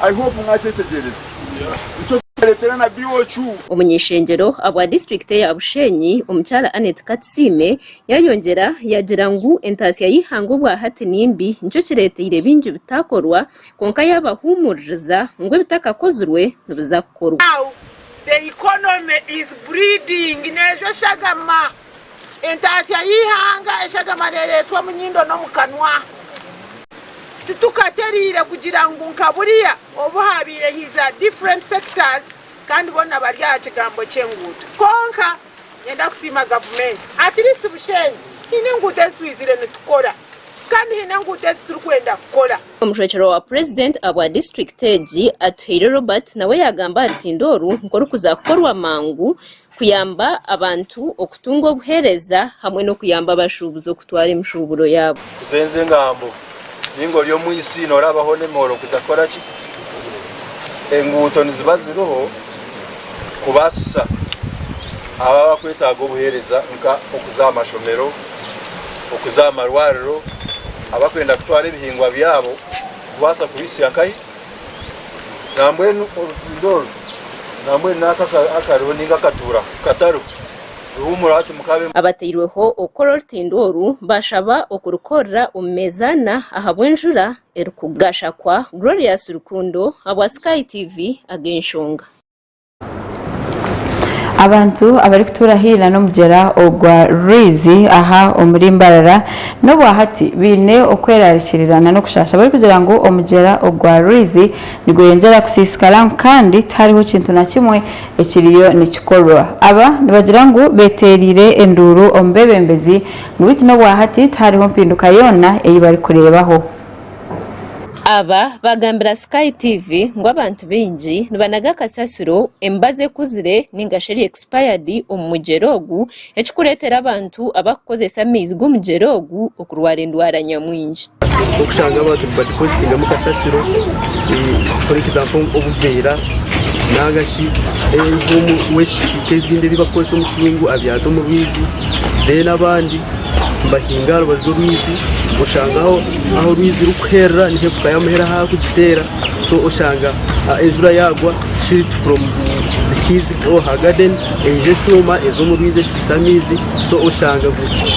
I hope mwategereza ico teretera na BOCU umunyeshengero abwa district ya Bushenyi umucyara Anet Katsime yayongera yagira ngo entasiya yihango bwa hati nimbi nico kireteire bingi bitakorwa konka yabahumuriza ngo bitakakozurwe nibizakorwa. The economy is breeding nejo shagama entasiya yihanga eshagama leretwa munyindo no mukanwa tukaterire kugira ngo nkaburiya obuhabire hiza different sectors kandi bona barya kigambo cyengutu konka yenda kusima government at least Bushenyi ine ngutu twizire nitukora kandi ine ngutu turukwenda gukora. Umushekero wa president abwa district eji atuhire Robert nawe yagamba atindoru nkoro kuzakorwa mangu kuyamba abantu okutunga obuhereza hamwe no kuyamba abashubuzo kutwara imishuburo yabo kuzenze ngambo ningo lyo mwisi norabaho nemoro kuzakora ki enguto nizibaziroho kubasa aba bakwetaga obuhereza nka okuzama shomero okuzama rwariro abakwenda kutwara ibihingwa byabo kubasa kubisi akai nambwe orutindoro nambwe naka akaroni ngakatura kataru abatiriweho okora rutindoru bashaba okurukora umezana ahabwenjura erukugashakwa Glorious Rukundo abwa Sky TV agenshonga abantu abari kuturahira no mugera ogwa rizi aha omurimbarara no bwahati bine okwerarikirana no kushasha bari kugira ngo omugera ogwa rizi nigo yengera kusisikala kandi tariho kintu na kimwe ekiriyo nikikorwa aba nibagira ngo beterire enduru ombebembezi mu biti no bwahati tariho mpinduka yona eyi bari kurebaho. Aba bagambira Sky TV ngo abantu bingi nibanaga kasasiro embaze kuzire ningasheri expired omujerogu ekikuretera abantu abakozesa amizi g'omujerogu okurwara endwara nyamwingi okushanga abantu badepositinga mu kasasiro for example obuveera nagashi mu west kezinde bibakoresha mu kirungu abyato mu bizi then abandi bahingaro bazurwizi ushangaho aho rwizi rukwera ni hefuka y'amahera ha kugitera so ushanga enjura yagwa silt from the kids or her garden eje shuma ezo mu rwizi sisamizi so ushanga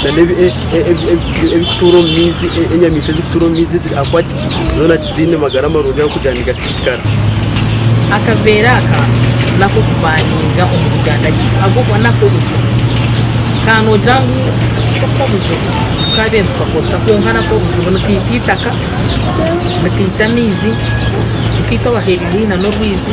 na nebi ebituro mizi enyamishe zituro mizi ziri aquatic zona tizine magara maruga kujana gasisikara akavera aka nako kubaninga umuganda agobwa nako busa kano jangu tokobuzo tukabe tukakosa kunkana ko buzo nakitaka nakitamizi ukito baherina no rwizi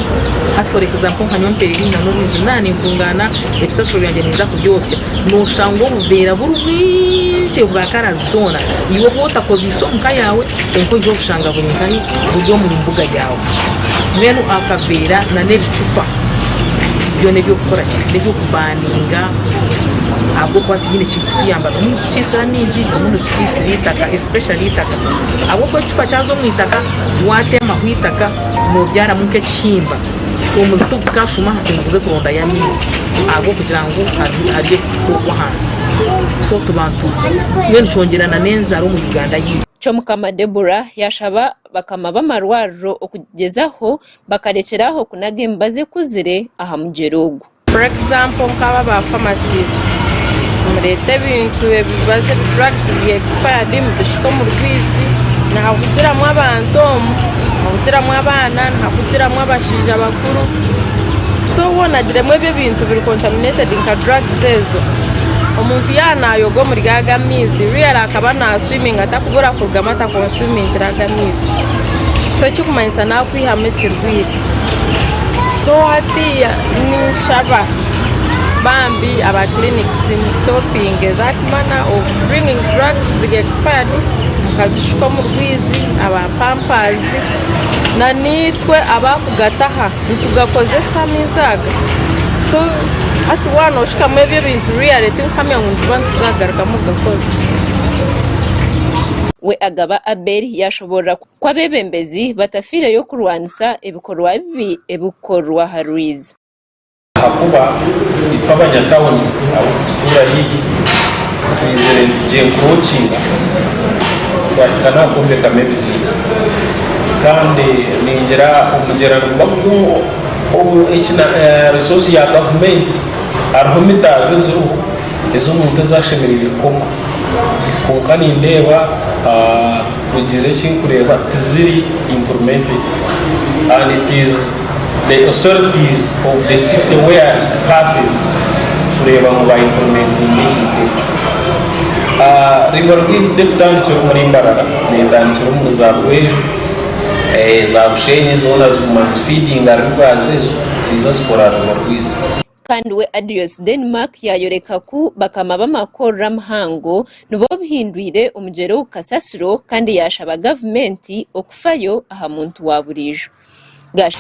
at for example nkanyo mperina no rwizi nani kungana ebisasuro byanje niza kubyose no shango buvera burwije bwakara zona iwo bota koziso nkayawe enko jo shanga buninkai buryo mu mbuga yawe mwenu akavera na nebicupa byo nebyo gukora nebyo kubaninga abo kwati nyine kikutiyamba mu tsisira mizi mu tsisira itaka especially itaka abo ko chupa cyazo mu itaka watema kwitaka mu byara munke chimba umuzito bukashuma hasimbuze kuronda ya mizi abo kugira ngo ariye kuko hansi so tubantu yone chongerana nenza ro mu Uganda yi cyo mukama Deborah yashaba bakama bamarwaro okugezaho bakarekeraho kunage mbaze kuzire aha mujerogo. For example nkaba ba pharmacies murete bintu ebibaze drugs expired mu bishiko mu rwizi na kugira mu abantu kugira mu abana na kugira mu abashije abakuru so wona diremwe bintu biri contaminated nka drugs ezo omuntu yanayogo muri gagamizi real akaba na swimming atakubura kugama atakonswimming kiragamizi so cyukumanisa na kwihame kirwiri so hatiya ni shaba bambi aba clinics in stopping that manner of bringing drugs expired mukazishuka mu rwizi aba pampers na nitwe abakugataha nitugakozesa mizaga so ati wana ushika mwebyo bintu reality ukamya ngo bantu zagaruka mu gakozi we agaba Abel yashobora kwa bebembezi batafire yo kurwanisa ebikorwa bibi ebikorwa haruizi hakuba itwabanyatawoni abo tutura hiki twizere tuje coaching twakana kumbe kamebisi kandi ningira umugera rubako resource ya government arhomitaze zuru ezo muntu zashemereye koma konkani ndeba kugira kinkureba tiziri implemented and it is the authorities of the city where it passes kureba ngo ba implementing each river is deputant cyo muri Mbarara n'indangiro mu zabwejo za bushenyi zona zumanzi feeding rivers ezo siza sporara mu rwiza kandi we Adios Denmark yayoreka ku bakama bamakora mhango nubo bihindwire umugero ukasasiro kandi yashaba government okufayo aha muntu waburijo gash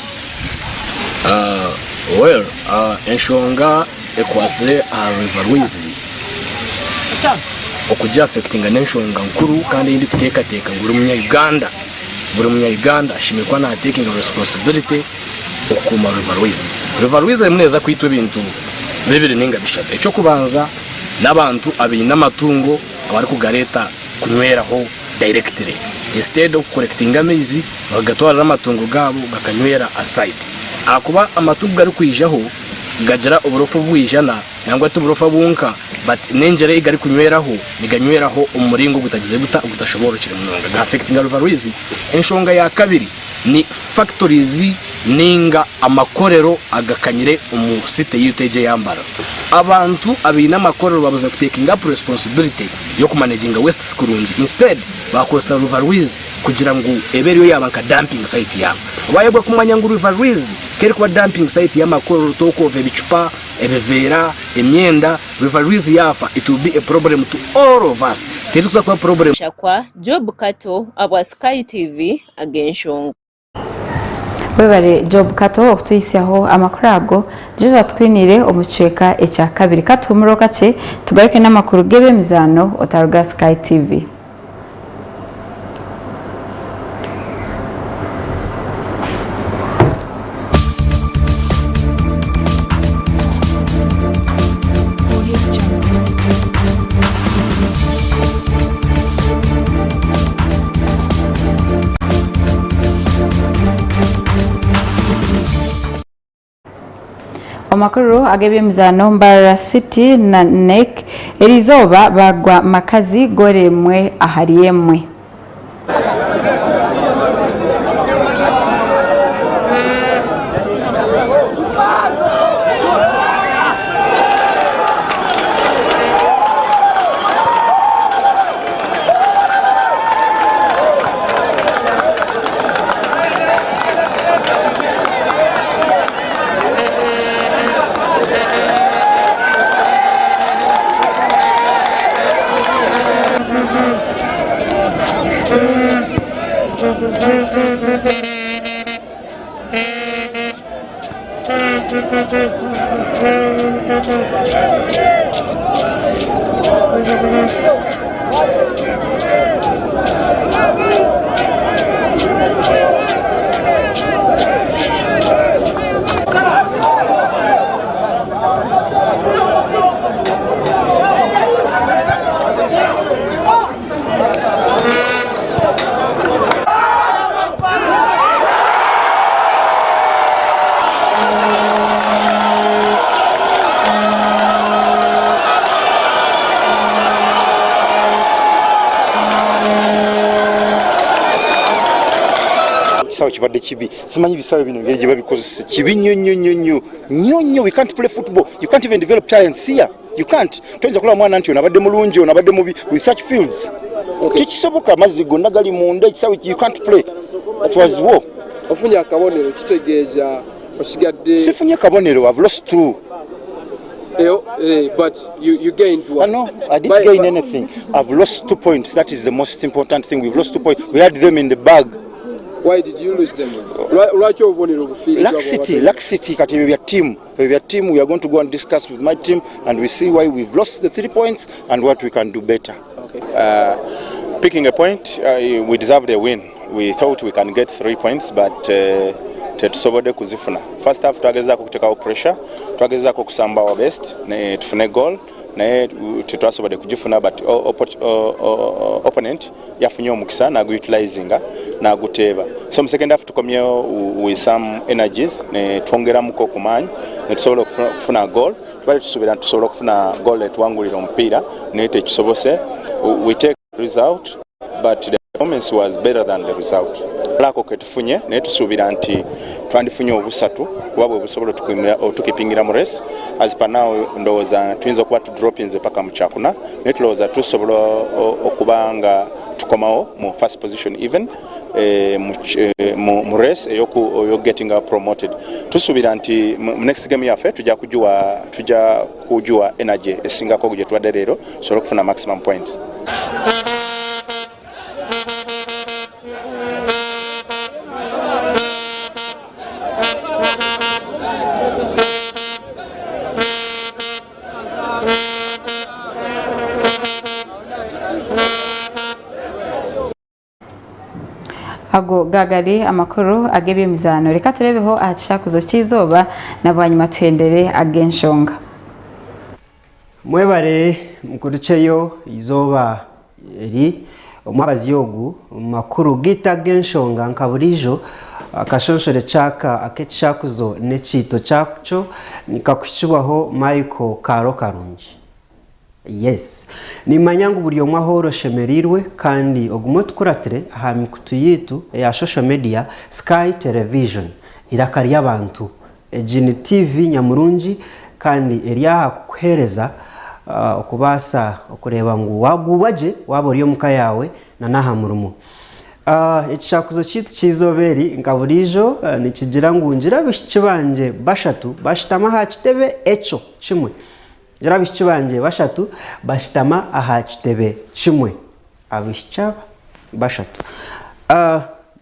enshonga ekwasire riverwizi okujja affectinga n'enshonga nkuru kandi indi kuteekateeka buri munya-Uganda ashimirwa na taking responsibility okuma riverwizi emuneza kwitwa ebintu bibiri ninga bishatu ekyo kubanza n'abantu abaine amatungo abari kugareta kunyweraho directly instead of collecting amaizi bagatwara amatungo gabo gakanywera aside akuba amatungo gari kwijaho gagira uburofu bwijana nangwa tuburofa bunka but nenjere igari kunyweraho niganyweraho umuringo gutagize gutashobora kiri munonga ga affecting rivalries. Enshonga ya kabiri ni factories ninga amakorero agakanyire site y'uteje yambara abantu abina amakorero babuza taking up responsibility yo kumanaginga waste skurungi instead bakosa rivalries kugira ngo eberiyo yabanka dumping site yabo bayebwa kumanya ngo rivalries keri kwa dumping site y'amakorero toko vebichupa ebevera emyenda rivalries yafa, it will be a problem to all of us. Tetuza kwa problem shakwa Job Kato abwa Sky TV agenshonga webare Job Kato okutuyisyaho amakuru ago jeje twinire omucweka ekya kabiri katumuro kace tugaruke n'amakuru gebe mizano otaruga Sky TV. Amakuru agebe mizano Mbara City na NEC erizoba bagwa makazi goremwe ahariyemwe. Kisawo kibadde kibi simanyi bisawo bino ngeri gye babikozesa kibi nnyo. We can't play football, you can't even develop talents here, you can't. Toyinza kulaba mwana nti onabadde mulungi onabadde mubi with such fields. Tekisoboka amazzi gonna gali munda ekisawo you can't play. That was war. Ofunye akabonero kitegeeza osigadde. Sifunye kabonero, I've lost 2. But you gained one. No, I didn't gain anything. I've lost 2 points. That is the most important thing. We've lost 2 points. We had them in the bag. Why did you lose them? Laxity. Kati we are team. We are going to go and discuss with my team and we see why we've lost the 3 points and what we can do better. Okay. Picking a point, we deserved a win. We thought we can get 3 points, but tetusobodde kuzifuna. First half twagezaako kuteekawo pressure, twagezaako kusamba our best ne tufune goal naye tetwasobodde kugifuna, but opponent yafunye omukisa n'aguutilizinga n'aguteeba. So mu second half tukomyewo with some energies ne twongeramuko okumaanyi ne tusobola okufuna goal. Twali tusuubira tusobola okufuna goal etuwangulira omupiira naye tekisobose. We take the result, but the performance was better than the result. Lako ketufunye naye tusuubira nti twandifunye obusatu kuba bwe busobola tukipingira mu race. As per now ndowooza tuyinza okuba tudropinze paka mu kyakuna naye tulowooza tusobola okuba nga tukomawo mu first position even mu race eyo getting promoted. Tusuubira nti mu next game yaffe tujja kujuwa energy esingako gye tuwadde leero tusobole okufuna maximum points. Ago gagari amakuru agebe mizano reka turebeho ahacishakuzo cy'izoba nabanyuma tuhendere agenshonga. Mwebare mkurucheyo izoba eri omwabazi yogu makuru gita genshonga nkaburijo akashonshore chaka akechakuzo nechito chacho nikakuchibaho Michael Karo Karungi. Yes, ni manyangu buri omwe ahoro shemerirwe kandi ogumo tukuratire aha mikutu yitu ya social media Sky Television irakari abantu ejini TV nyamurungi kandi eriyaha kukuhereza okubasa okureba ngu wagubaje wabori yo muka yawe na naha murumo. Ekichakuzo kitu kizoberi nkaburijo nikigira ngu ngira bishikibanje bashatu bashitama ha kitebe echo kimwe. Ngira bishikibanje bashatu bashitama aha kitebe kimwe. Abishikaba bashatu.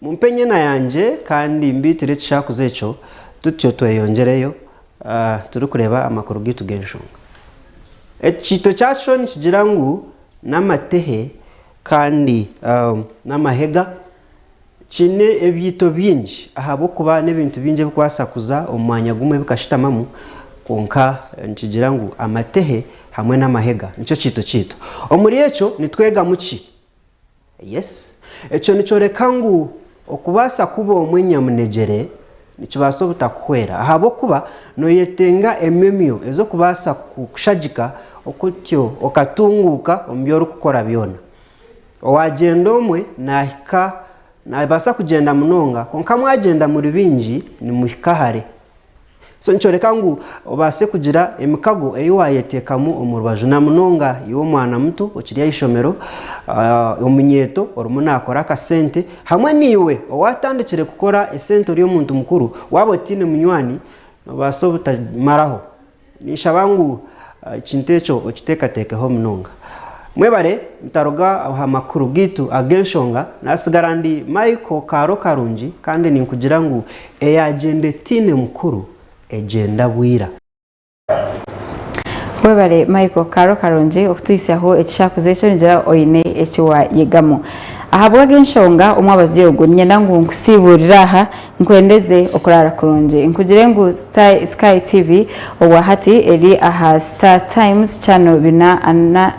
Mumpenye na yanje kandi mbitire kishakuzo echo tutyo tweyongereyo turi kureba amakuru gitu genshonga. Ekito cyacho nikigira ngu n'amatehe kandi n'amahega kine ebyito byinji ahabo kuba n'ebintu binje bikwasakuza omwanya gumwe bikashitamamu konka nikigira ngu amatehe hamwe n'amahega nico kito omuri echo nitwega muki. Yes, echo nico rekangu okubasa kuba omwenya munegere nikibaso butakwera ahabo kuba no yetenga ememyo ezo kubasa kushajika okutyo okatunguka ombyo kukora byona owagenda omwe nahika nabasa kugenda munonga konka mwagenda muri bingi ni muhikahare. So nchoreka ngu obase kugira emikago eyo wayetekamu omurubaju na munonga yo mwana muto okiriya ishomero omunyeto orumuna akora ka sente hamwe niwe owatandikire gukora esente ori omuntu mukuru wabotine munywani baso butamaraho nishabangu kintecho okitekatekeho munonga. Mwebare mtaroga amakuru gitu agenshonga nasigarandi Michael Karo Karungi kandi ninkugira ngu eyagende tine mukuru ejenda bwira. Webare Michael Karo Karungi okutwisaho ekishakuze cyo ngira oyine ekiwa yegamo ahabwa genshonga umwabazi yogo nyenda ngu nkusiburira aha nkwendeze okurara kurungi nkugire ngu Sky TV owa hati eri aha Star Times channel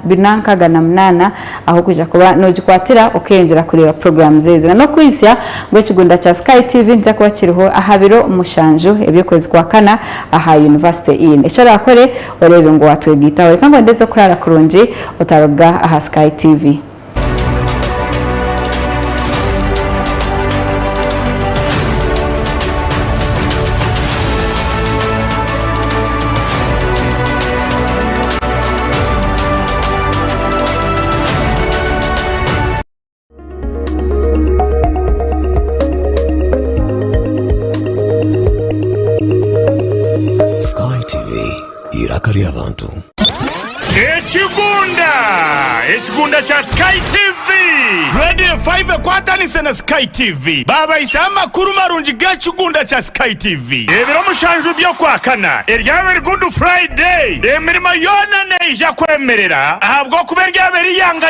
binankaga na mnana aho kuja kuba nojikwatira okengera kureba program zezo no kwisya ngo ekigunda cha Sky TV nza kuba kiriho ahabiro umushanjo ebyokwezi kwa kana aha University in echo rakore orebe ngo watwegita we kango ndeze kurara kurungi otaroga aha Sky TV. Ekigunda cha Sky TV Radio 5 kwatanise na Sky TV baba isa amakuru marungi g'ekigunda cha Sky TV ebiro mushanju byo kwakana eryaberi Good Friday emirimo yona neija kwemerera ahabwo kuberyaberi yanga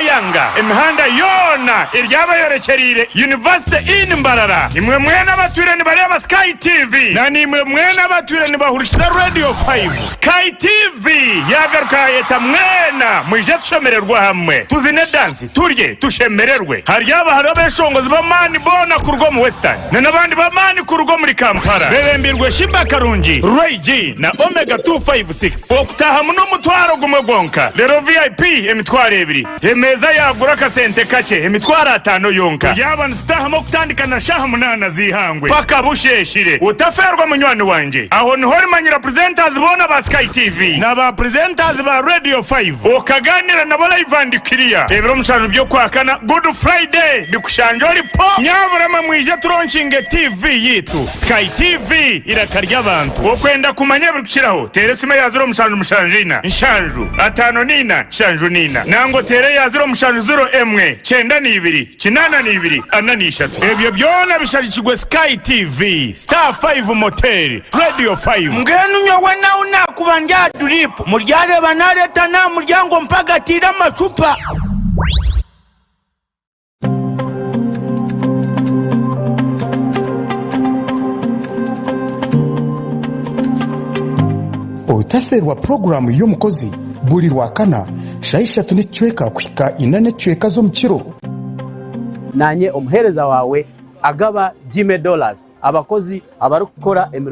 emihanda yona eryaba yorekerire University in Mbarara imwe mwena abaturani bari aba Sky TV na nimwe mwena abaturani bahurikiza Radio 5 Sky TV yagaruka yeta mwena mwije tushomererwa hamwe tuzine dance turye tushemererwe hari abeshongozi bamani bona kurwo mu Western n'abandi bamani kurwo muri Kampala bebembirwe Shiba Karungi Ray G na Omega 256 okutaha muno mutwaro gumwe gonka rero VIP emitwaro ebiri emeza yagura kasente kace emitwaro 5 yonka yabana tutahamo kutandika na shaha munana zihangwe paka busheshire utaferwa munywani wanje aho niho rimanyira presenters bona ba Sky TV na ba presenters ba Radio 5 okaganira na bola ivandi kiriya ebiro mushanu byo kwakana Good Friday bikushanjori po nyaburama mwije turonchinge TV yitu Sky TV irakarya abantu okwenda kumanya bikiraho teresime yaziro mushanu mushanjina nshanju atano nina shanju nina nango tere yaziro mushanju 0 emwe 92 82 ananishatu ebyo byona bishajikigwe Sky TV Star 5 Motel Radio 5 ngenu nyowe na unakubanja drip muryare banareta na muryango mpagatira amacupa. Otaferwa programu y'omukozi buli lwakana shaishatu n'ecweka kwika inane cweka zo mukiro nanye omuhereza wawe agaba $10 abakozi abarukora emirimo